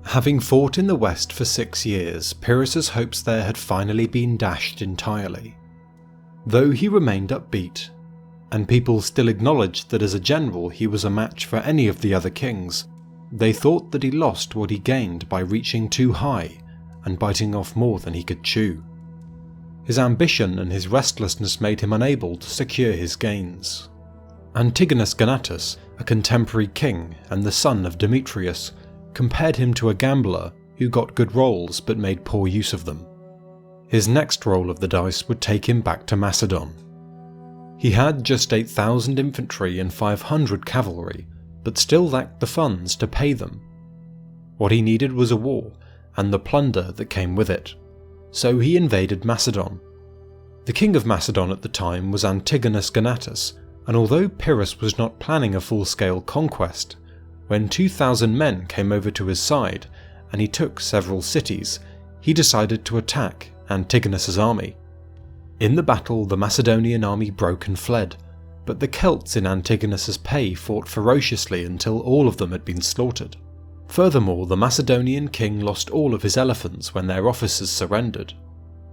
[SPEAKER 1] Having fought in the west for 6 years, Pyrrhus's hopes there had finally been dashed entirely. Though he remained upbeat, and people still acknowledged that as a general he was a match for any of the other kings, they thought that he lost what he gained by reaching too high and biting off more than he could chew. His ambition and his restlessness made him unable to secure his gains. Antigonus Gonatus, a contemporary king and the son of Demetrius, compared him to a gambler who got good rolls but made poor use of them. His next roll of the dice would take him back to Macedon. He had just 8,000 infantry and 500 cavalry, but still lacked the funds to pay them. What he needed was a war, and the plunder that came with it. So he invaded Macedon. The king of Macedon at the time was Antigonus Gonatus, and although Pyrrhus was not planning a full-scale conquest, when 2,000 men came over to his side and he took several cities, he decided to attack Antigonus's army. In the battle, the Macedonian army broke and fled, but the Celts in Antigonus's pay fought ferociously until all of them had been slaughtered. Furthermore, the Macedonian king lost all of his elephants when their officers surrendered.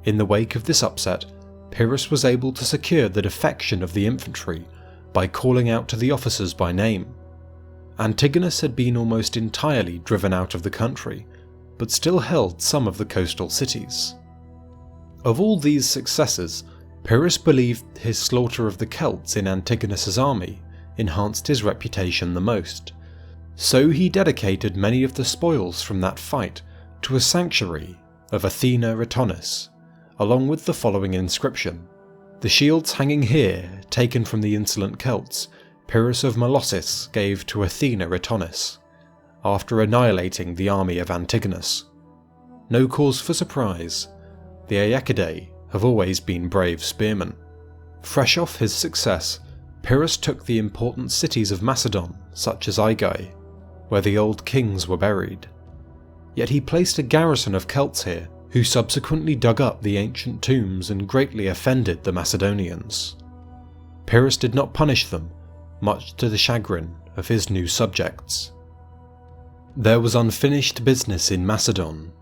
[SPEAKER 1] In the wake of this upset, Pyrrhus was able to secure the defection of the infantry by calling out to the officers by name. Antigonus had been almost entirely driven out of the country, but still held some of the coastal cities. Of all these successes, Pyrrhus believed his slaughter of the Celts in Antigonus's army enhanced his reputation the most, so he dedicated many of the spoils from that fight to a sanctuary of Athena Retonis, along with the following inscription: "The shields hanging here, taken from the insolent Celts, Pyrrhus of Molossus gave to Athena Retonis, after annihilating the army of Antigonus. No cause for surprise, the Aeacidae have always been brave spearmen." Fresh off his success, Pyrrhus took the important cities of Macedon, such as Aigai, where the old kings were buried. Yet he placed a garrison of Celts here, who subsequently dug up the ancient tombs and greatly offended the Macedonians. Pyrrhus did not punish them, much to the chagrin of his new subjects. There was unfinished business in Macedon,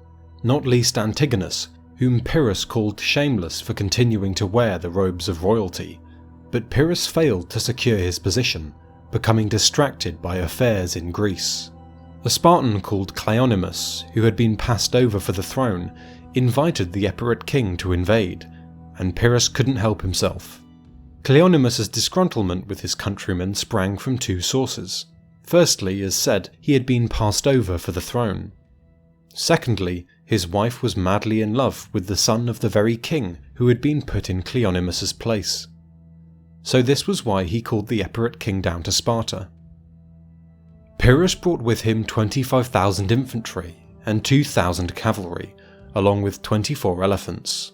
[SPEAKER 1] not least Antigonus, whom Pyrrhus called shameless for continuing to wear the robes of royalty, but Pyrrhus failed to secure his position, becoming distracted by affairs in Greece. A Spartan called Cleonymus, who had been passed over for the throne, invited the Epirot king to invade, and Pyrrhus couldn't help himself. Cleonymus's disgruntlement with his countrymen sprang from two sources. Firstly, as said, he had been passed over for the throne. Secondly, his wife was madly in love with the son of the very king who had been put in Cleonymus's place. So this was why he called the Epirot king down to Sparta. Pyrrhus brought with him 25,000 infantry and 2,000 cavalry, along with 24 elephants.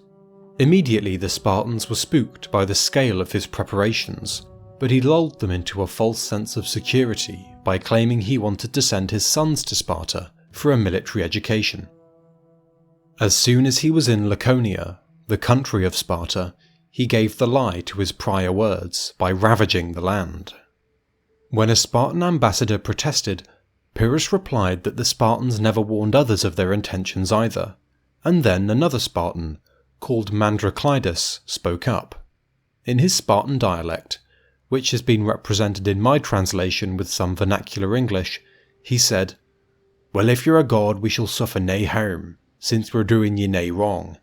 [SPEAKER 1] Immediately the Spartans were spooked by the scale of his preparations, but he lulled them into a false sense of security by claiming he wanted to send his sons to Sparta for a military education. As soon as he was in Laconia, the country of Sparta, he gave the lie to his prior words by ravaging the land. When a Spartan ambassador protested, Pyrrhus replied that the Spartans never warned others of their intentions either, and then another Spartan, called Mandraclidas, spoke up. In his Spartan dialect, which has been represented in my translation with some vernacular English, he said, "Well, if you're a god we shall suffer nae harm, since we're doing ye nae wrong.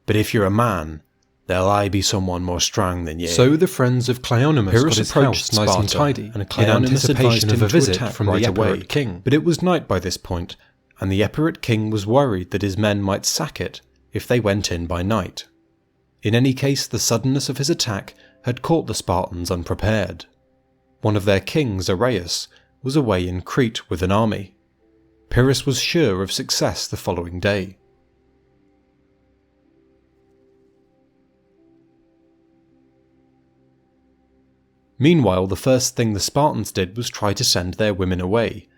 [SPEAKER 1] But if you're a man, there'll aye be someone more strong than ye." So the friends of Cleonymus got his house nice and tidy, and in anticipation of a visit from the Epirot king. But it was night by this point, and the Epirot king was worried that his men might sack it if they went in by night. In any case, the suddenness of his attack had caught the Spartans unprepared. One of their kings, Arrhaeus, was away in Crete with an army. Pyrrhus was sure of success the following day. Meanwhile, the first thing the Spartans did was try to send their women away,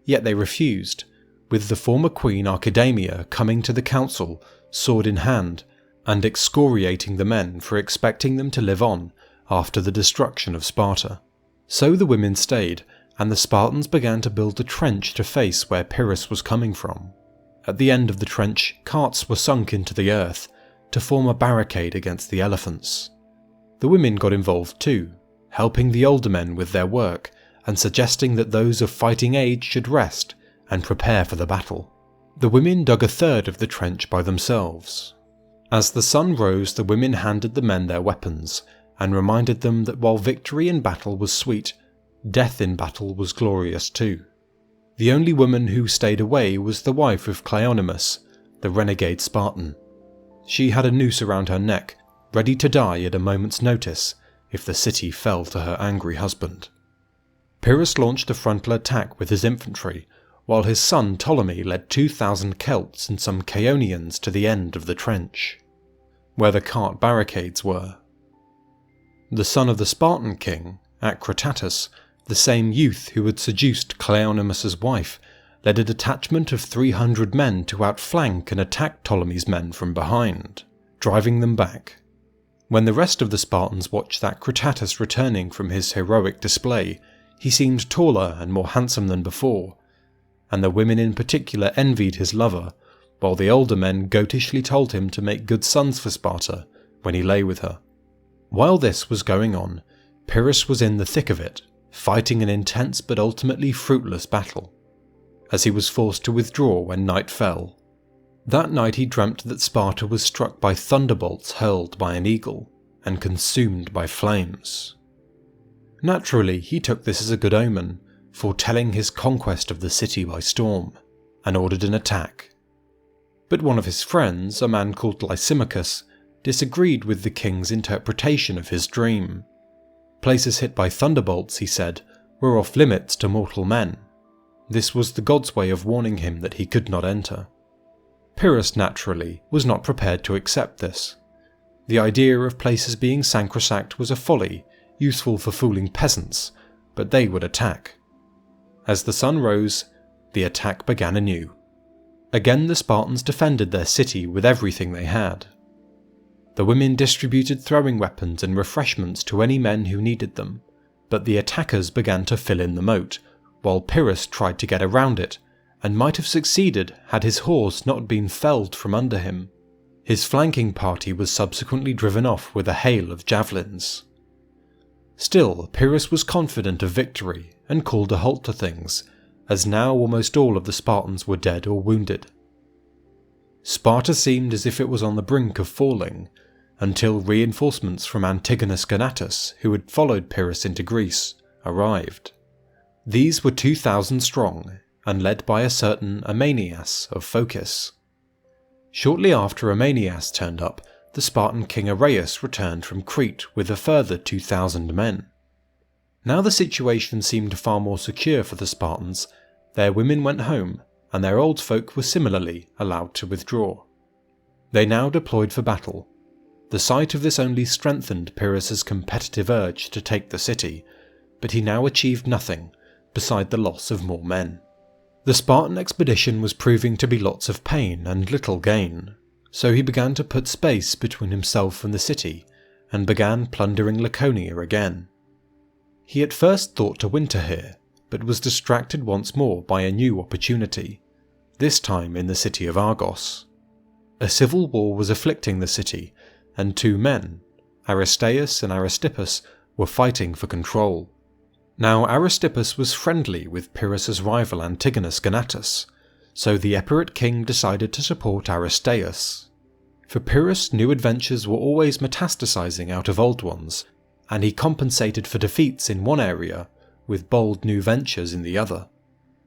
[SPEAKER 1] yet they refused, with the former queen Archidamia coming to the council, sword in hand, and excoriating the men for expecting them to live on after the destruction of Sparta. So the women stayed, and the Spartans began to build a trench to face where Pyrrhus was coming from. At the end of the trench, carts were sunk into the earth to form a barricade against the elephants. The women got involved too, helping the older men with their work and suggesting that those of fighting age should rest and prepare for the battle. The women dug a third of the trench by themselves. As the sun rose, the women handed the men their weapons and reminded them that while victory in battle was sweet, death in battle was glorious too. The only woman who stayed away was the wife of Cleonymus, the renegade Spartan. She had a noose around her neck, ready to die at a moment's notice if the city fell to her angry husband. Pyrrhus launched a frontal attack with his infantry, while his son Ptolemy led 2,000 Celts and some Chaonians to the end of the trench, where the cart barricades were. The son of the Spartan king, Acritatus, the same youth who had seduced Cleonymus's wife, led a detachment of 300 men to outflank and attack Ptolemy's men from behind, driving them back. When the rest of the Spartans watched Acritatus returning from his heroic display, he seemed taller and more handsome than before, and the women in particular envied his lover, while the older men goatishly told him to make good sons for Sparta when he lay with her. While this was going on, Pyrrhus was in the thick of it, fighting an intense but ultimately fruitless battle, as he was forced to withdraw when night fell. That night he dreamt that Sparta was struck by thunderbolts hurled by an eagle, and consumed by flames. Naturally, he took this as a good omen, foretelling his conquest of the city by storm, and ordered an attack. But one of his friends, a man called Lysimachus, disagreed with the king's interpretation of his dream. Places hit by thunderbolts, he said, were off limits to mortal men. This was the god's way of warning him that he could not enter. Pyrrhus, naturally, was not prepared to accept this. The idea of places being sacrosanct was a folly, useful for fooling peasants, but they would attack. As the sun rose, the attack began anew. Again the Spartans defended their city with everything they had. The women distributed throwing weapons and refreshments to any men who needed them, but the attackers began to fill in the moat, while Pyrrhus tried to get around it, and might have succeeded had his horse not been felled from under him. His flanking party was subsequently driven off with a hail of javelins. Still, Pyrrhus was confident of victory and called a halt to things, as now almost all of the Spartans were dead or wounded. Sparta seemed as if it was on the brink of falling, until reinforcements from Antigonus Gonatus, who had followed Pyrrhus into Greece, arrived. These were 2,000 strong, and led by a certain Amanias of Phocis. Shortly after Amanias turned up, the Spartan king Arrhaeus returned from Crete with a further 2,000 men. Now the situation seemed far more secure for the Spartans. Their women went home, and their old folk were similarly allowed to withdraw. They now deployed for battle. The sight of this only strengthened Pyrrhus's competitive urge to take the city, but he now achieved nothing beside the loss of more men. The Spartan expedition was proving to be lots of pain and little gain, so he began to put space between himself and the city, and began plundering Laconia again. He at first thought to winter here, but was distracted once more by a new opportunity, this time in the city of Argos. A civil war was afflicting the city, and two men, Aristeus and Aristippus, were fighting for control. Now Aristippus was friendly with Pyrrhus's rival Antigonus Gonatus, so the Epirate king decided to support Aristeus. For Pyrrhus, new adventures were always metastasizing out of old ones, and he compensated for defeats in one area with bold new ventures in the other.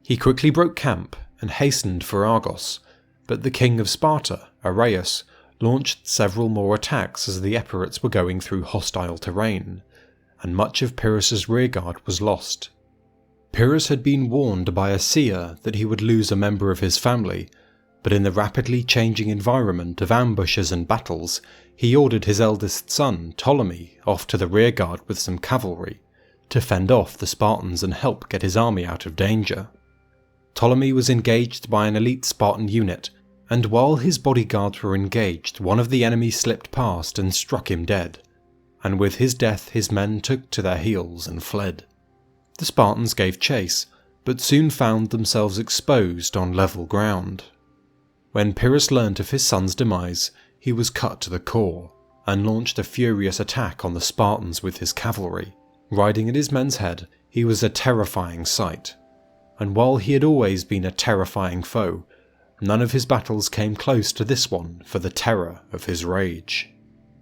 [SPEAKER 1] He quickly broke camp and hastened for Argos, but the king of Sparta, Arrhaeus, launched several more attacks as the Epirates were going through hostile terrain, and much of Pyrrhus's rearguard was lost. Pyrrhus had been warned by a seer that he would lose a member of his family, but in the rapidly changing environment of ambushes and battles, he ordered his eldest son, Ptolemy, off to the rearguard with some cavalry, to fend off the Spartans and help get his army out of danger. Ptolemy was engaged by an elite Spartan unit, and while his bodyguards were engaged, one of the enemy slipped past and struck him dead, and with his death his men took to their heels and fled. The Spartans gave chase, but soon found themselves exposed on level ground. When Pyrrhus learnt of his son's demise, he was cut to the core, and launched a furious attack on the Spartans with his cavalry. Riding at his men's head, he was a terrifying sight, and while he had always been a terrifying foe, none of his battles came close to this one for the terror of his rage.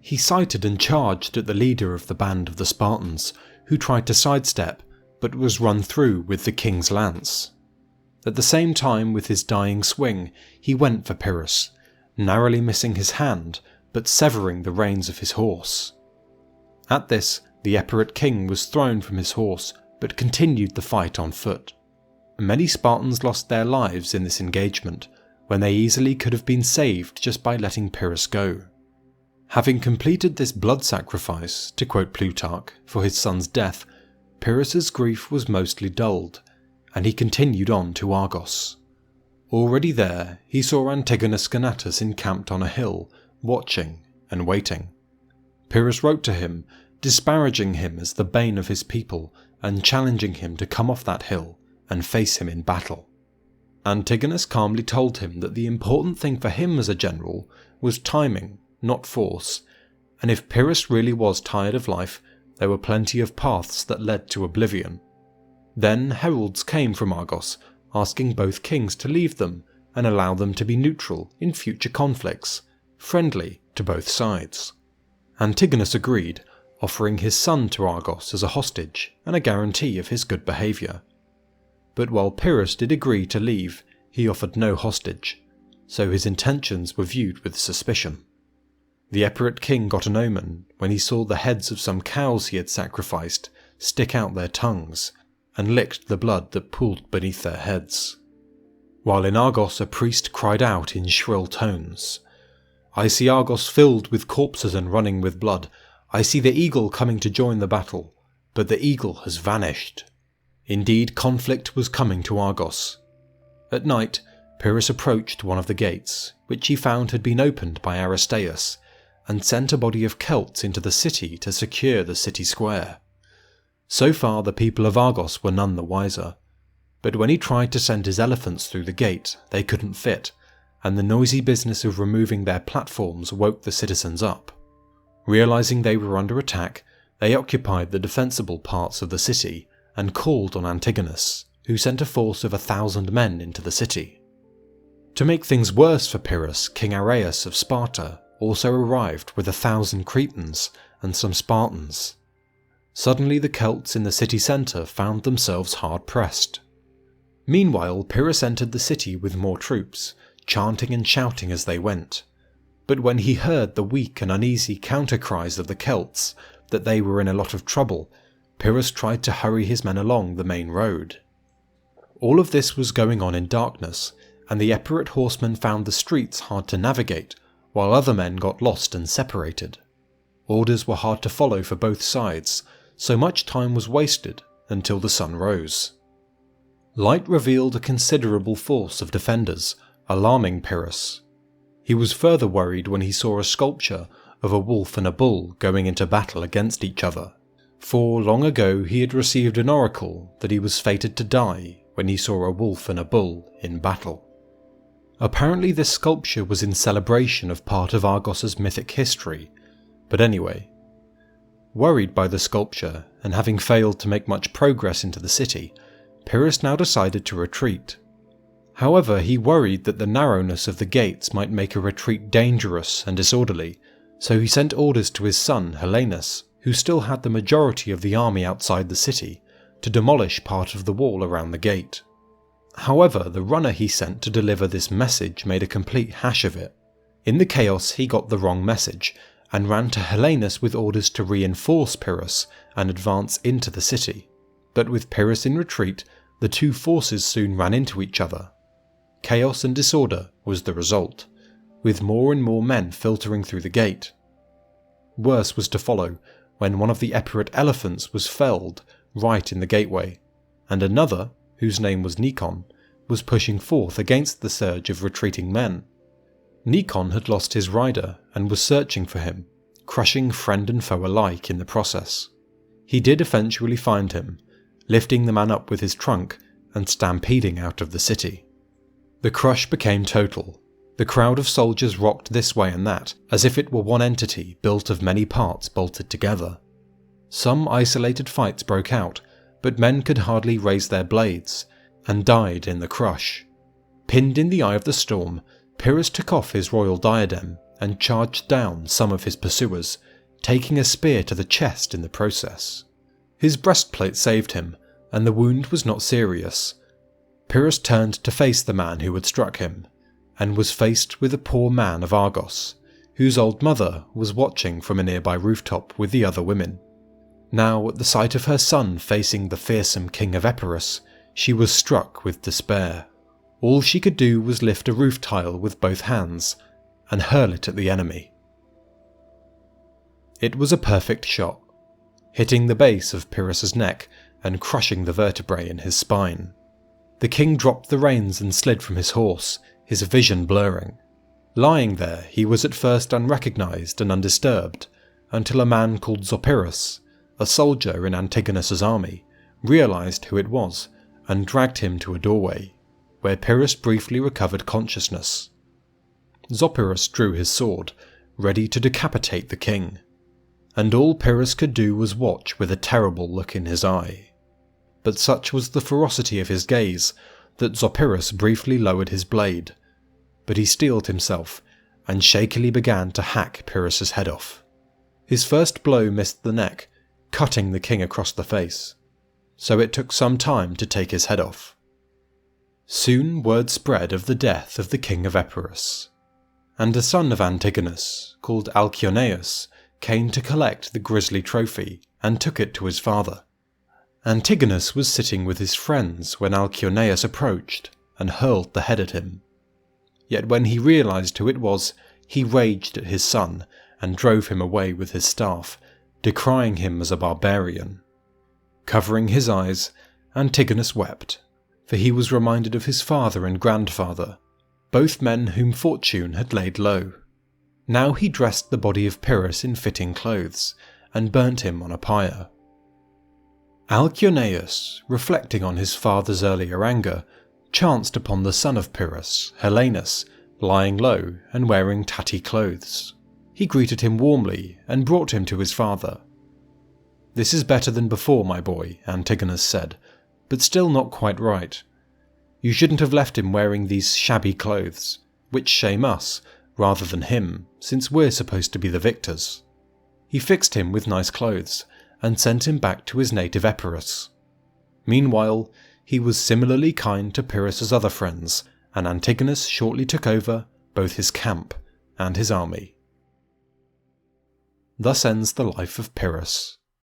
[SPEAKER 1] He sighted and charged at the leader of the band of the Spartans, who tried to sidestep, but was run through with the king's lance. At the same time, with his dying swing, he went for Pyrrhus, narrowly missing his hand, but severing the reins of his horse. At this, the Epirate king was thrown from his horse, but continued the fight on foot. Many Spartans lost their lives in this engagement, when they easily could have been saved just by letting Pyrrhus go. Having completed this blood sacrifice, to quote Plutarch, for his son's death, Pyrrhus's grief was mostly dulled, and he continued on to Argos. Already there, he saw Antigonus Gonatus encamped on a hill, watching and waiting. Pyrrhus wrote to him, disparaging him as the bane of his people, and challenging him to come off that hill and face him in battle. Antigonus calmly told him that the important thing for him as a general was timing, not force, and if Pyrrhus really was tired of life, there were plenty of paths that led to oblivion. Then heralds came from Argos, asking both kings to leave them and allow them to be neutral in future conflicts, friendly to both sides. Antigonus agreed, offering his son to Argos as a hostage and a guarantee of his good behaviour. But while Pyrrhus did agree to leave, he offered no hostage, so his intentions were viewed with suspicion. The Epirate king got an omen when he saw the heads of some cows he had sacrificed stick out their tongues and licked the blood that pooled beneath their heads. While in Argos a priest cried out in shrill tones, "I see Argos filled with corpses and running with blood. I see the eagle coming to join the battle, but the eagle has vanished." Indeed, conflict was coming to Argos. At night, Pyrrhus approached one of the gates, which he found had been opened by Aristeus, and sent a body of Celts into the city to secure the city square. So far the people of Argos were none the wiser, but when he tried to send his elephants through the gate, they couldn't fit, and the noisy business of removing their platforms woke the citizens up. Realizing they were under attack, they occupied the defensible parts of the city and called on Antigonus, who sent a force of 1,000 men into the city. To make things worse for Pyrrhus, King Arrhaeus of Sparta also arrived with 1,000 Cretans and some Spartans. Suddenly the Celts in the city centre found themselves hard-pressed. Meanwhile, Pyrrhus entered the city with more troops, chanting and shouting as they went. But when he heard the weak and uneasy counter-cries of the Celts that they were in a lot of trouble, Pyrrhus tried to hurry his men along the main road. All of this was going on in darkness, and the Epirate horsemen found the streets hard to navigate, while other men got lost and separated. Orders were hard to follow for both sides, so much time was wasted until the sun rose. Light revealed a considerable force of defenders, alarming Pyrrhus. He was further worried when he saw a sculpture of a wolf and a bull going into battle against each other, for long ago he had received an oracle that he was fated to die when he saw a wolf and a bull in battle. Apparently this sculpture was in celebration of part of Argos's mythic history, but anyway. Worried by the sculpture and having failed to make much progress into the city, Pyrrhus now decided to retreat. However, he worried that the narrowness of the gates might make a retreat dangerous and disorderly, so he sent orders to his son Helenus, who still had the majority of the army outside the city, to demolish part of the wall around the gate. However, the runner he sent to deliver this message made a complete hash of it. In the chaos he got the wrong message, and ran to Helenus with orders to reinforce Pyrrhus and advance into the city. But with Pyrrhus in retreat, the two forces soon ran into each other. Chaos and disorder was the result, with more and more men filtering through the gate. Worse was to follow when one of the Epirot elephants was felled right in the gateway, and another, whose name was Nikon, was pushing forth against the surge of retreating men. Nikon had lost his rider and was searching for him, crushing friend and foe alike in the process. He did eventually find him, lifting the man up with his trunk and stampeding out of the city. The crush became total. The crowd of soldiers rocked this way and that, as if it were one entity built of many parts bolted together. Some isolated fights broke out, but men could hardly raise their blades, and died in the crush. Pinned in the eye of the storm, Pyrrhus took off his royal diadem and charged down some of his pursuers, taking a spear to the chest in the process. His breastplate saved him, and the wound was not serious. Pyrrhus turned to face the man who had struck him, and was faced with a poor man of Argos, whose old mother was watching from a nearby rooftop with the other women. Now, at the sight of her son facing the fearsome king of Epirus, she was struck with despair. All she could do was lift a roof tile with both hands and hurl it at the enemy. It was a perfect shot, hitting the base of Pyrrhus's neck and crushing the vertebrae in his spine. The king dropped the reins and slid from his horse, his vision blurring. Lying there, he was at first unrecognised and undisturbed, until a man called Zopyrus, a soldier in Antigonus's army, realised who it was and dragged him to a doorway, where Pyrrhus briefly recovered consciousness. Zopyrus drew his sword, ready to decapitate the king, and all Pyrrhus could do was watch with a terrible look in his eye. But such was the ferocity of his gaze that Zopyrus briefly lowered his blade, but he steeled himself and shakily began to hack Pyrrhus's head off. His first blow missed the neck, cutting the king across the face, so it took some time to take his head off. Soon word spread of the death of the king of Epirus, and a son of Antigonus, called Alcyoneus, came to collect the grisly trophy and took it to his father. Antigonus was sitting with his friends when Alcyoneus approached and hurled the head at him. Yet when he realised who it was, he raged at his son and drove him away with his staff, decrying him as a barbarian. Covering his eyes, Antigonus wept, for he was reminded of his father and grandfather, both men whom fortune had laid low. Now he dressed the body of Pyrrhus in fitting clothes, and burnt him on a pyre. Alcyoneus, reflecting on his father's earlier anger, chanced upon the son of Pyrrhus, Helenus, lying low and wearing tatty clothes. He greeted him warmly and brought him to his father. "This is better than before, my boy," Antigonus said, "but still not quite right. You shouldn't have left him wearing these shabby clothes, which shame us, rather than him, since we're supposed to be the victors." He fixed him with nice clothes, and sent him back to his native Epirus. Meanwhile, he was similarly kind to Pyrrhus's other friends, and Antigonus shortly took over both his camp and his army. Thus ends the life of Pyrrhus.